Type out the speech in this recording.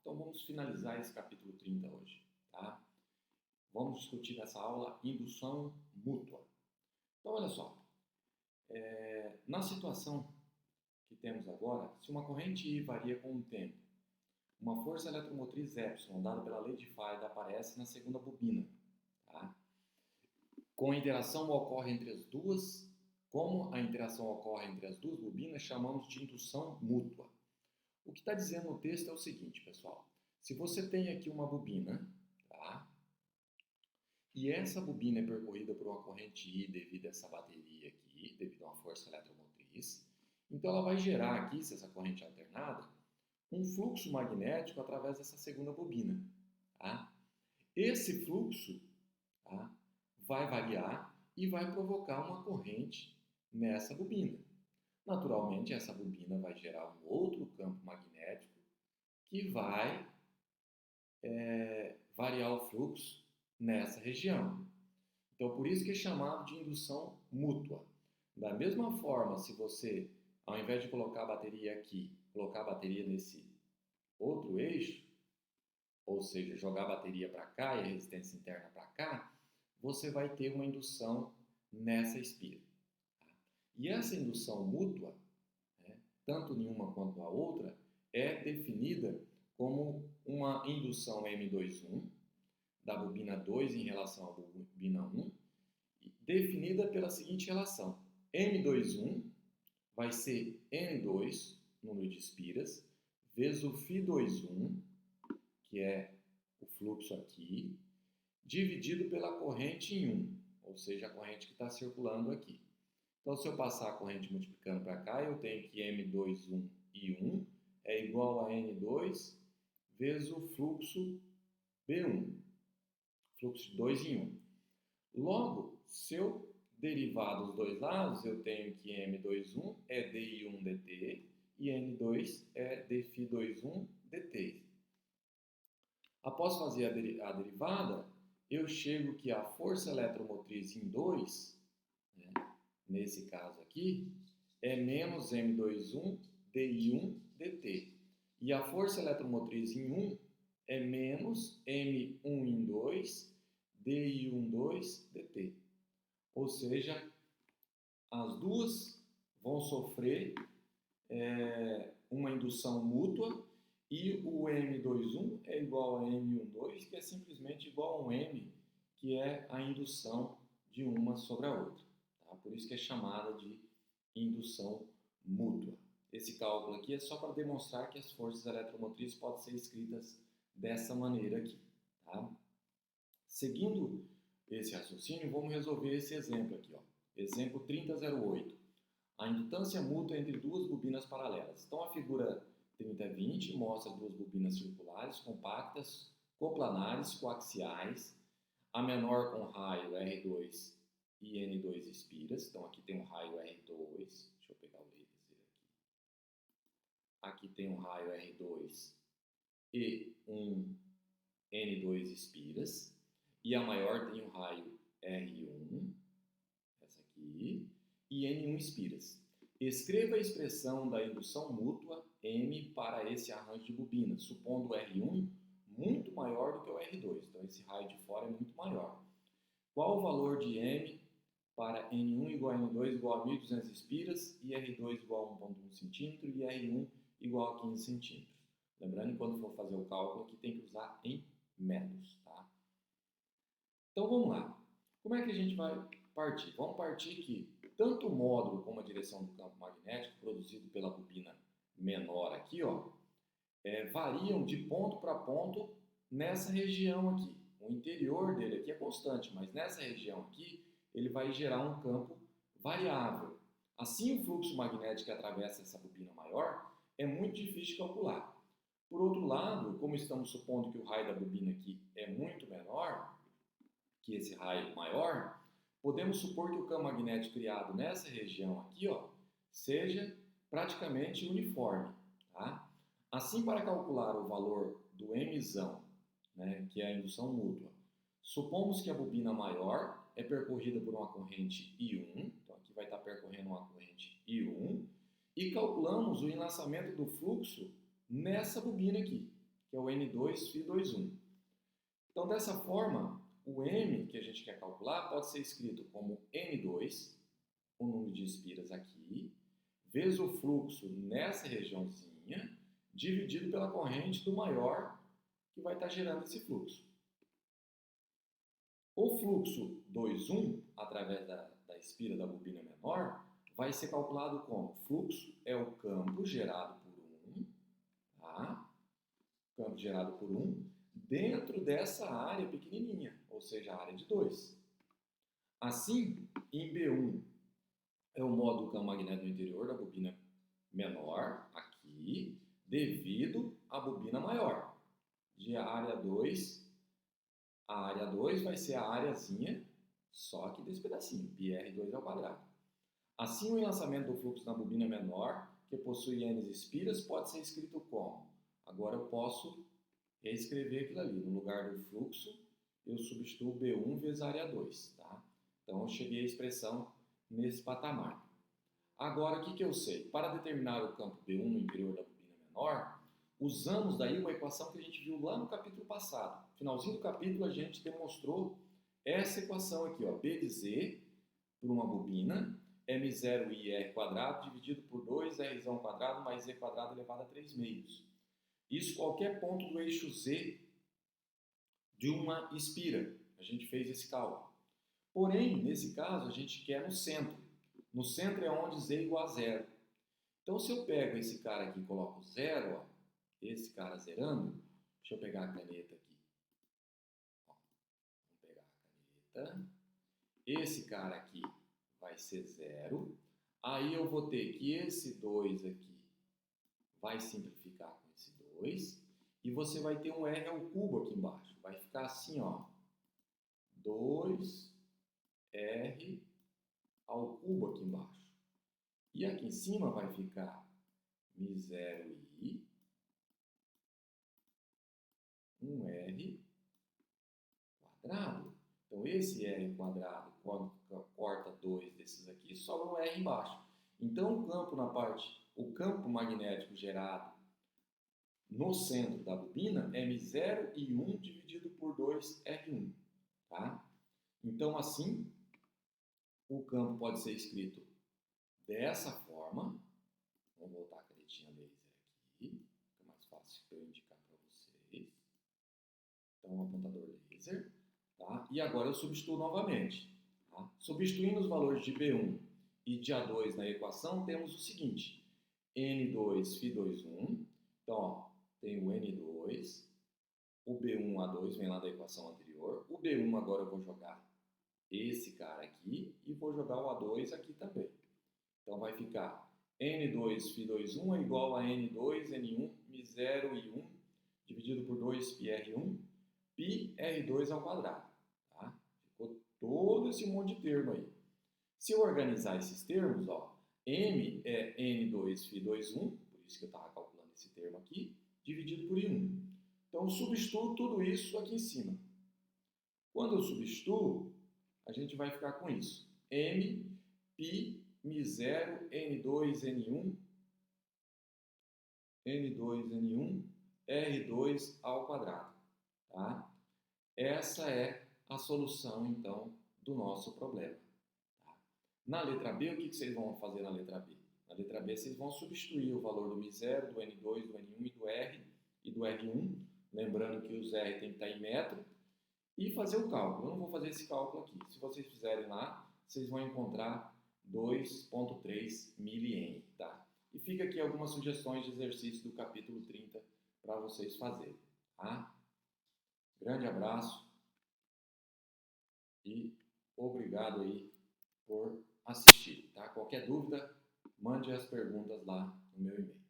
Então vamos finalizar esse capítulo 30 hoje, tá? Vamos discutir nessa aula indução mútua. Então olha só, na situação que temos agora, se uma corrente I varia com o tempo, uma força eletromotriz Epsilon, dada pela lei de Faraday, aparece na segunda bobina, tá? Com a interação ocorre entre as duas, como a interação ocorre entre as duas bobinas, chamamos de indução mútua. O que está dizendo no texto é o seguinte, pessoal. Se você tem aqui uma bobina, tá? E essa bobina é percorrida por uma corrente I devido a essa bateria aqui, devido a uma força eletromotriz, então ela vai gerar aqui, se essa corrente é alternada, um fluxo magnético através dessa segunda bobina, tá? Esse fluxo, tá, vai variar e vai provocar uma corrente nessa bobina. Naturalmente, essa bobina vai gerar um outro campo magnético que vai variar o fluxo nessa região. Então, por isso que é chamado de indução mútua. Da mesma forma, se você, ao invés de colocar a bateria aqui, colocar a bateria nesse outro eixo, ou seja, jogar a bateria para cá e a resistência interna para cá, você vai ter uma indução nessa espira. E essa indução mútua, tanto em uma quanto a outra, é definida como uma indução M21 da bobina 2 em relação à bobina 1, definida pela seguinte relação. M21 vai ser N2, número de espiras, vezes o Φ21, que é o fluxo aqui, dividido pela corrente em 1, ou seja, a corrente que está circulando aqui. Então, se eu passar a corrente multiplicando para cá, eu tenho que M21 e 1 é igual a N2 vezes o fluxo B1, fluxo de 2 em 1. Logo, se eu derivar dos dois lados, eu tenho que M21 é DI1 dt e N2 é dφ21 dt. Após fazer a derivada, eu chego que a força eletromotriz em 2, nesse caso aqui, é menos M21 DI1 dt. E a força eletromotriz em 1 é menos M1 em 2 DI12 dt. Ou seja, as duas vão sofrer uma indução mútua e o M21 é igual a M12, que é simplesmente igual a um M, que é a indução de uma sobre a outra. Tá? Por isso que é chamada de indução mútua. Esse cálculo aqui é só para demonstrar que as forças eletromotrizes podem ser escritas dessa maneira aqui. Tá? Seguindo esse raciocínio, vamos resolver esse exemplo aqui. Ó. Exemplo 3008. A indutância mútua entre duas bobinas paralelas. Então, a figura 3020 mostra duas bobinas circulares, compactas, coplanares, coaxiais, a menor com raio R2 e N2 espiras. Então, aqui tem um raio R2. Deixa eu pegar o laser aqui. Aqui tem um raio R2 e um N2 espiras. E a maior tem um raio R1, essa aqui, e N1 espiras. Escreva a expressão da indução mútua M para esse arranjo de bobinas, supondo o R1 muito maior do que o R2. Então, esse raio de fora é muito maior. Qual o valor de M para N1 igual a N2 igual a 1.200 espiras e R2 igual a 1,1 centímetro e R1 igual a 15 centímetros? Lembrando que quando for fazer o cálculo aqui tem que usar em metros, tá? Então, vamos lá. Como é que a gente vai partir? Vamos partir que tanto o módulo como a direção do campo magnético produzido pela bobina menor aqui, ó, variam de ponto para ponto nessa região aqui. O interior dele aqui é constante, mas nessa região aqui ele vai gerar um campo variável. Assim, o fluxo magnético que atravessa essa bobina maior é muito difícil de calcular. Por outro lado, como estamos supondo que o raio da bobina aqui é muito menor que esse raio maior, podemos supor que o campo magnético criado nessa região aqui, ó, seja praticamente uniforme. Tá? Assim, para calcular o valor do Mzão, que é a indução mútua, supomos que a bobina maior é percorrida por uma corrente I1, então aqui vai estar percorrendo uma corrente I1, e calculamos o enlaçamento do fluxo nessa bobina aqui. que é o N2Φ21. Então, dessa forma, o M que a gente quer calcular pode ser escrito como N2, o número de espiras aqui, vezes o fluxo nessa regiãozinha, dividido pela corrente do maior que vai estar gerando esse fluxo. O fluxo 2,1, através da espira da bobina menor, vai ser calculado como? Fluxo é o campo gerado por 1, tá? Campo gerado por 1, dentro dessa área pequenininha, ou seja, a área de 2. Assim, em B1 é o modo do campo magnético no interior da bobina menor, aqui, devido à bobina maior. De área 2, a área 2 vai ser a areazinha, só que desse pedacinho, πr2 ao quadrado. Assim, o enlaçamento do fluxo na bobina menor, que possui N espiras, pode ser escrito como? Agora eu posso reescrever aquilo ali. No lugar do fluxo, eu substituo B1 vezes área 2. Tá? Então, eu cheguei à expressão nesse patamar. Agora, o que eu sei? Para determinar o campo B1 no interior da bobina menor, usamos daí uma equação que a gente viu lá no capítulo passado. No finalzinho do capítulo, a gente demonstrou essa equação aqui, ó, B de Z por uma bobina, M0I R² dividido por 2R² mais Z² elevado a 3 meios. Isso qualquer ponto do eixo Z de uma espira. A gente fez esse cálculo. Porém, nesse caso, a gente quer no centro. No centro é onde Z é igual a 0. Então, se eu pego esse cara aqui e coloco 0, ó, esse cara zerando, deixa eu pegar a caneta aqui. Ó, vamos pegar a caneta. Esse cara aqui vai ser 0. Aí eu vou ter que esse 2 aqui vai simplificar com esse 2. E você vai ter um R ao cubo aqui embaixo. Vai ficar assim, ó. 2R ao cubo aqui embaixo. E aqui em cima vai ficar μ0i, 1R². Então, esse R², quando corta 2 desses aqui, sobra um R embaixo. Então, o campo magnético gerado no centro da bobina é μ0 e 1 dividido por 2R1. Tá? Então, assim, o campo pode ser escrito dessa forma. Vamos voltar a canetinha laser aqui, fica mais fácil para eu indicar para vocês. Então, um apontador laser. Tá? E agora eu substituo novamente. Tá? Substituindo os valores de B1 e de A2 na equação, temos o seguinte: N2Φ21. Então, ó, tem o N2, o B1, A2 vem lá da equação anterior. O B1 agora eu vou jogar esse cara aqui e vou jogar o A2 aqui também. Então, vai ficar N2Φ21 é igual a N2, N1, μ0 e 1 dividido por 2πr1, πr2 ao quadrado. Tá? Ficou todo esse monte de termo aí. Se eu organizar esses termos, ó, M é N2Φ21, por isso que eu estava calculando esse termo aqui, dividido por I1. Então, eu substituo tudo isso aqui em cima. Quando eu substituo, a gente vai ficar com isso. M, π, μ0, N2, N1, R2 ao quadrado. Tá? Essa é a solução, então, do nosso problema. Tá? Na letra B, o que vocês vão fazer na letra B? Na letra B, vocês vão substituir o valor do μ0, do N2, do N1 e do R e do R1, lembrando que os R tem que estar em metro, e fazer o cálculo. Eu não vou fazer esse cálculo aqui. Se vocês fizerem lá, vocês vão encontrar 2,3 mN. Tá? E fica aqui algumas sugestões de exercício do capítulo 30 para vocês fazerem. Tá? Grande abraço e obrigado aí por assistir. Tá? Qualquer dúvida, mande as perguntas lá no meu e-mail.